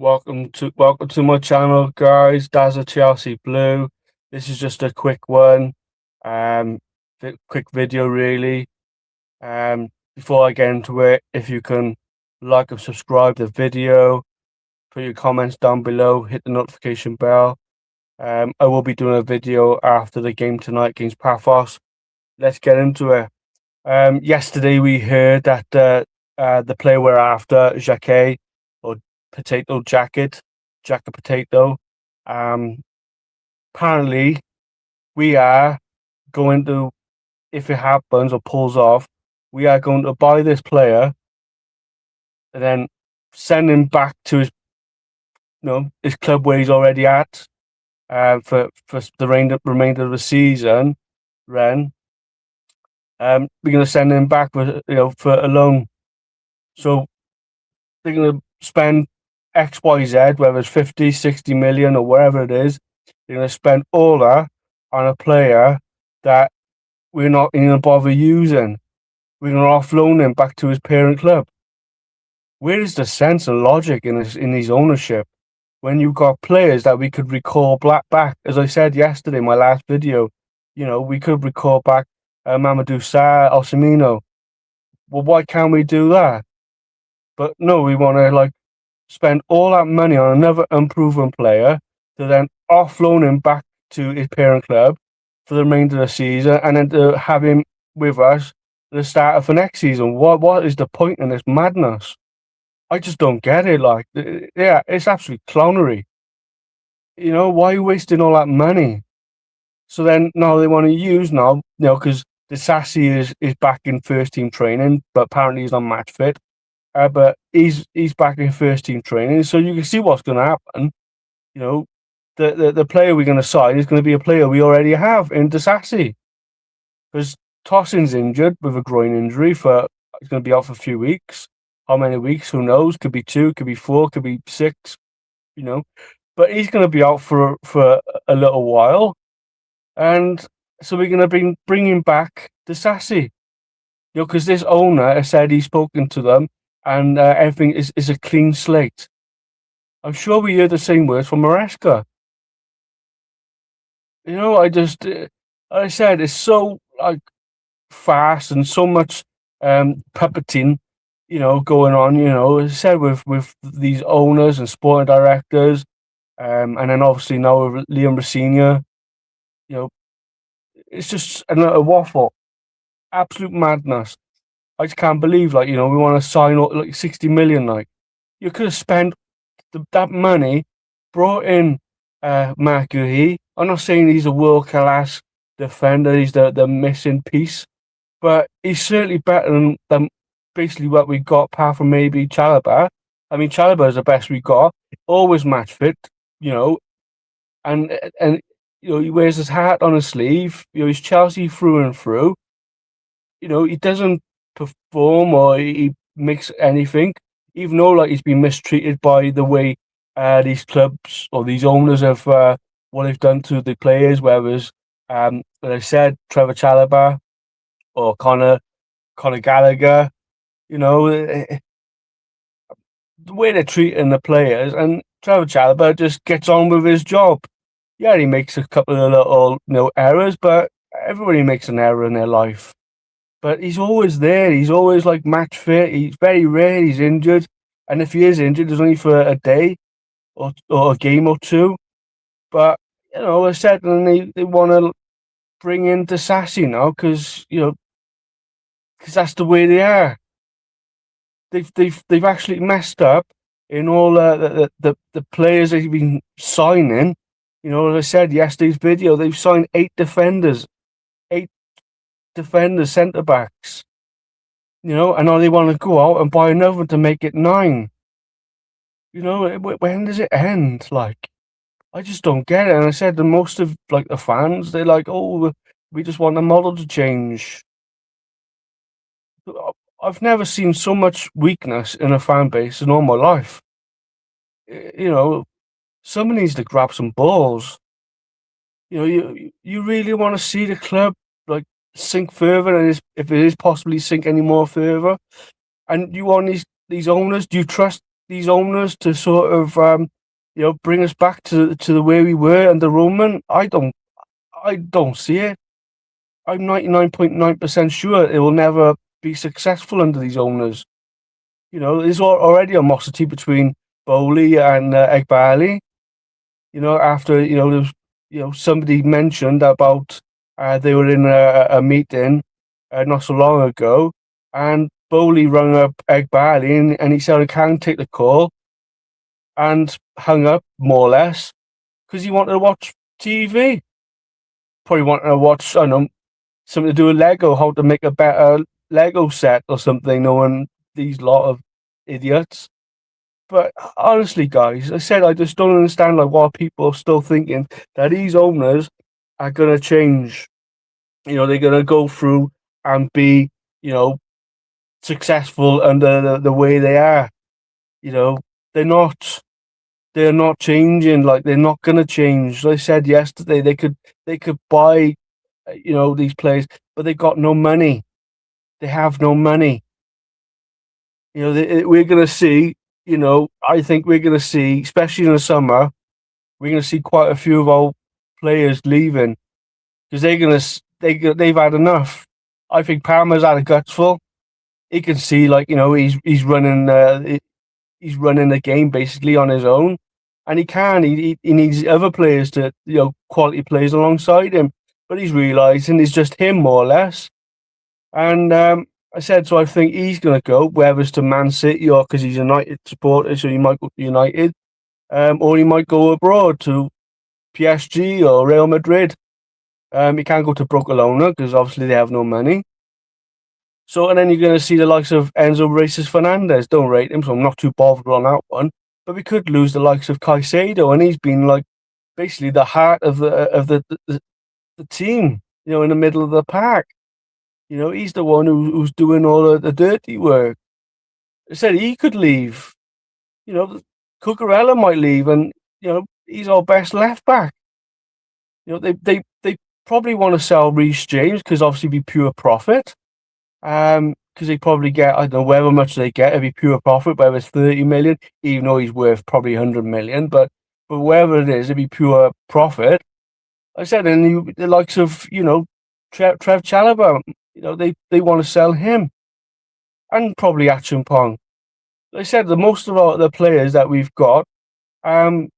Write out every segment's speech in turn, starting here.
Welcome to my channel, guys. Dazza Chelsea Blue. This is just a quick one, um, quick video really. Before I get into it, if you can like and subscribe the video, put your comments down below, hit the notification bell. I will be doing a video after the game tonight against Paphos. Let's get into it. Yesterday we heard that the player we're after, Jacquet, or Potato Jacket, Jacket Potato. Apparently we are going to, if it happens or pulls off, we are going to buy this player and then send him back to his club where he's already at, for the remainder of the season. We're going to send him back for a loan. So they're going to spend X, Y, Z, whether it's 50, 60 million or whatever it is. They're going to spend all that on a player that we're not going to bother using. We're going to offload him back to his parent club. Where is the sense and logic in his ownership when you've got players that we could recall back? As I said yesterday in my last video, we could recall back Mamadou Sarr, Osimino. Well, why can't we do that? But no, we want to spend all that money on another unproven player to then offload him back to his parent club for the remainder of the season, and then to have him with us at the start of the next season. What is the point in this madness? I just don't get it. Yeah, it's absolute clownery. Why are you wasting all that money? So then now they want to use because Disasi is back in first team training, but apparently he's not match fit. But he's back in first team training, so you can see what's going to happen. The player we're going to sign is going to be a player we already have in Disasi, because Tosin's injured with a groin injury. He's going to be out for a few weeks. How many weeks? Who knows? Could be 2, could be 4, could be 6. But he's going to be out for a little while, and so we're going to bring him back Disasi. Because this owner has said he's spoken to them, and everything is a clean slate. I'm sure we hear the same words from Maresca. I said, it's so fast and so much puppeting, going on. As I said, with these owners and sporting directors, and then obviously now with Liam Rosenior, it's just a waffle, absolute madness. I just can't believe, we want to sign 60 million. You could have spent that money, brought in Marc Guéhi. I'm not saying he's a world-class defender, he's the missing piece, but he's certainly better than basically what we got, apart from maybe Chalobah. I mean, Chalobah is the best we got, always match fit, and he wears his heart on his sleeve. He's Chelsea through and through. He doesn't perform or he makes anything, even though he's been mistreated by the way these clubs or these owners have what they've done to the players, whereas like I said, Trevor Chalobah or Conor Gallagher, the way they're treating the players, and Trevor Chalobah just gets on with his job. Yeah, he makes a couple of little errors, but everybody makes an error in their life. But he's always there. He's always match fit. He's very rare he's injured, and if he is injured, it's only for a day or a game or two. But I said, and they want to bring in Disasi now because that's the way they are. They've actually messed up in all the players they've been signing. As I said yesterday's video, they've signed 8 defenders, centre backs. And now they want to go out and buy another to make it 9. When does it end? I just don't get it. And I said that most of the fans, they're oh, we just want the model to change. I've never seen so much weakness in a fan base in all my life. Someone needs to grab some balls. You really want to see the club sink further, and if it is possibly sink any more further, and you want these owners, do you trust these owners to sort of bring us back to the way we were under Roman? I don't see it. I'm 99.9% sure it will never be successful under these owners. There's already animosity between Bowley and Egbali. After there was, somebody mentioned about they were in a meeting not so long ago, and Bowley rung up Egbali and he said I can't take the call, and hung up more or less because he wanted to watch TV. Probably wanted to watch, I don't know, something to do with Lego, how to make a better Lego set or something, knowing these lot of idiots. But honestly, guys, I said I just don't understand why people are still thinking that these owners are gonna change. They're gonna go through and be, successful under the way they are. They're not. They're not changing. They're not gonna change. Like I said yesterday, they could buy, these players, but they got no money. They have no money. We're gonna see. I think we're going to see, especially in the summer, we're going to see quite a few of our players leaving because they've had enough. I think Palmer's had a gutful. He can see, he's running the game basically on his own, and he needs other players to, quality players alongside him. But he's realizing it's just him more or less, and I said, so I think he's going to go, whether it's to Man City or because he's a United supporter, so he might go to United, or he might go abroad to PSG or Real Madrid. He can't go to Barcelona because obviously they have no money. So, and then you're going to see the likes of Enzo Racers Fernandez. Don't rate him, so I'm not too bothered on that one. But we could lose the likes of Caicedo, and he's been basically the heart of the team, in the middle of the pack. He's the one who's doing all the dirty work. I said he could leave. Cucurella might leave, and he's our best left back. They probably want to sell Reece James because obviously it'd be pure profit. Because they probably get, I don't know however much they get, it'd be pure profit, whether it's 30 million, even though he's worth probably 100 million, but wherever it is, it'd be pure profit. I said, and the likes of Trev Chalobah, they want to sell him, and probably Acheampong. Like I said, the most of the players that we've got, they're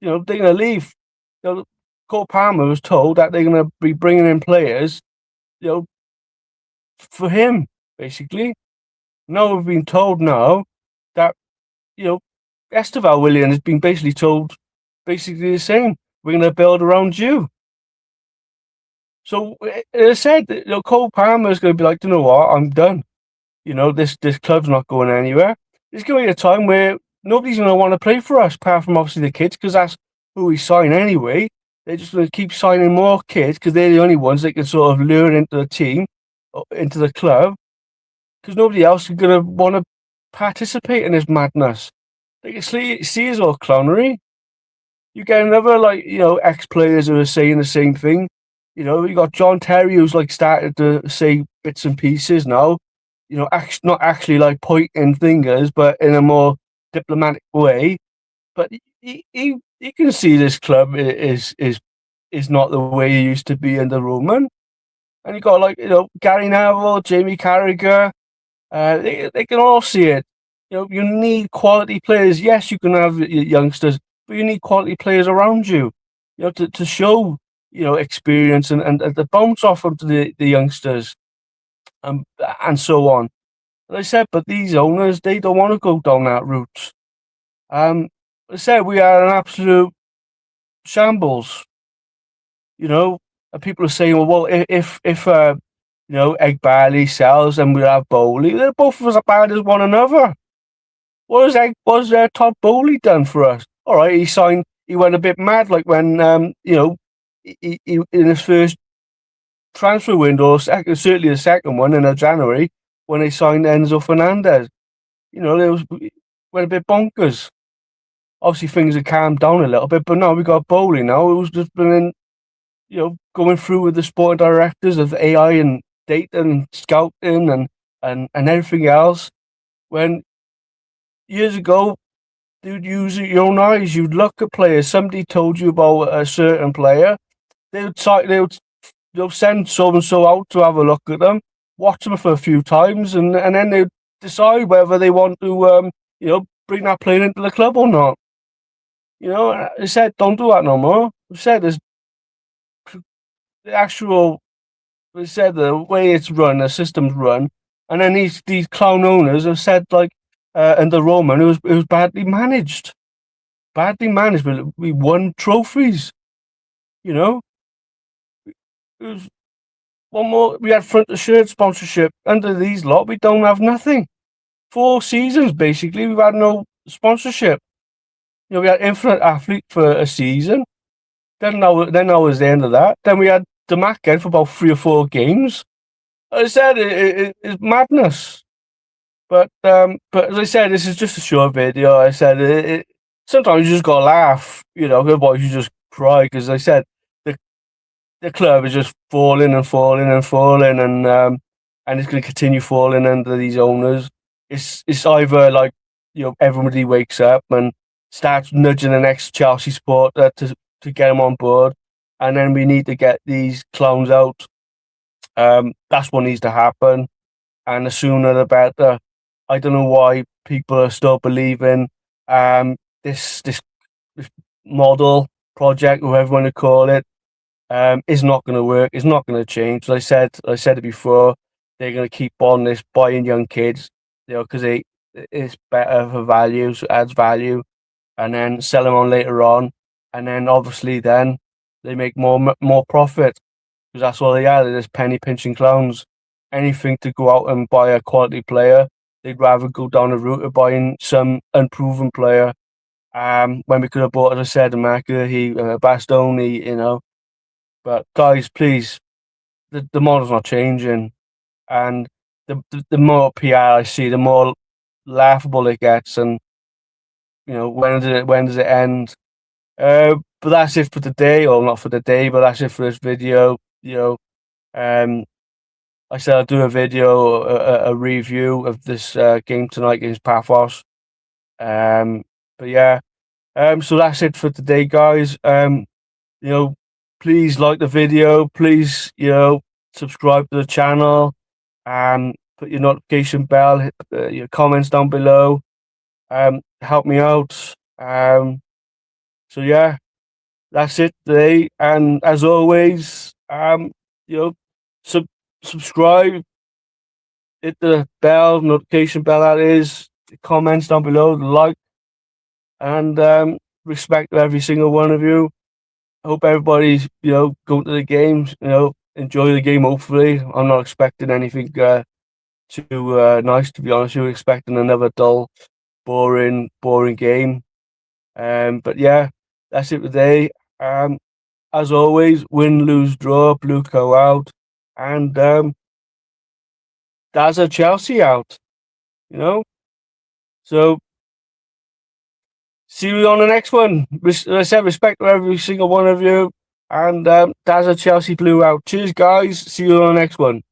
going to leave. Cole Palmer was told that they're going to be bringing in players, for him, basically. Now we've been told now that, Esteval Willian has been basically told basically the same. We're going to build around you. So, as I said, Cole Palmer is going to be like, you know what, I'm done. This club's not going anywhere. There's going to be a time where nobody's going to want to play for us, apart from obviously the kids, because that's who we sign anyway. They're just going to keep signing more kids because they're the only ones that can sort of lure into the team, into the club, because nobody else is going to want to participate in this madness. They can see as all clownery. You get another, ex-players who are saying the same thing. You got John Terry who's started to say bits and pieces now. Not actually pointing fingers, but in a more diplomatic way. But he can see this club is not the way it used to be under Roman. And you got Gary Neville, Jamie Carragher. They can all see it. You need quality players. Yes, you can have youngsters, but you need quality players around you. To show experience and to bounce off of the youngsters, and so on. Like I said, but these owners, they don't want to go down that route. Like I said, we are an absolute shambles. And people are saying, well, if Egbali sells and we have Bowley, they're both of us as bad as one another. What has Todd Bowley done for us? All right, he went a bit mad, when he in his first transfer window, certainly the second one in January, when they signed Enzo Fernandez. Went a bit bonkers. Obviously, things have calmed down a little bit, but now we got Bowley now, who's just been going through with the sporting directors of AI and data and scouting and everything else. When years ago, you'd use your own eyes. You'd look at players. Somebody told you about a certain player. They'll send so and so out to have a look at them, watch them for a few times, and then they decide whether they want to bring that player into the club or not. They said don't do that no more. They said there's the actual. They said the way it's run, the system's run, and then these clown owners have said like, under Roman, it was badly managed, but we won trophies. You know, it was one more. We had front of shirt sponsorship. Under these lot, we don't have nothing. 4 seasons basically, we've had no sponsorship. We had Infinite Athlete for a season. Then that was the end of that. Then we had the Macen for about 3 or 4 games. As I said, it's madness. But as I said, this is just a short video. I said sometimes you just gotta laugh, otherwise you just cry, because I said the club is just falling and falling and falling, and it's going to continue falling under these owners. It's either like everybody wakes up and starts nudging the next Chelsea supporter to get them on board, and then we need to get these clowns out. That's what needs to happen, and the sooner the better. I don't know why people are still believing this model project, whatever you want to call it, is not going to work. It's not going to change. I said it before. They're going to keep on this buying young kids, because it's better for value, so it adds value, and then sell them on later on, and then obviously then they make more profit, because that's all they are. They're just penny pinching clowns. Anything to go out and buy a quality player, they'd rather go down the route of buying some unproven player. When we could have bought, as I said, McAhey, Bastoni, But guys, please, the model's not changing, and the more PR I see, the more laughable it gets, and when does it end? But that's it for today, or not for the day, but that's it for this video. I said I'll do a video, a review of this game tonight against Paphos. But yeah, so that's it for today, guys. Please like the video. Please, subscribe to the channel. Put your notification bell, hit your comments down below. Help me out. So yeah, that's it today. And as always, subscribe, hit the bell, notification bell, that is, comments down below, like, and respect to every single one of you. I hope everybody's, going to the games, enjoy the game, hopefully. I'm not expecting anything too nice, to be honest. You're expecting another dull, boring game. But yeah, that's it today. As always, win, lose, draw, blue co out, and that's a Chelsea out, So see you on the next one. As I said, respect to every single one of you, and that's a Chelsea blue out. Cheers, guys. See you on the next one.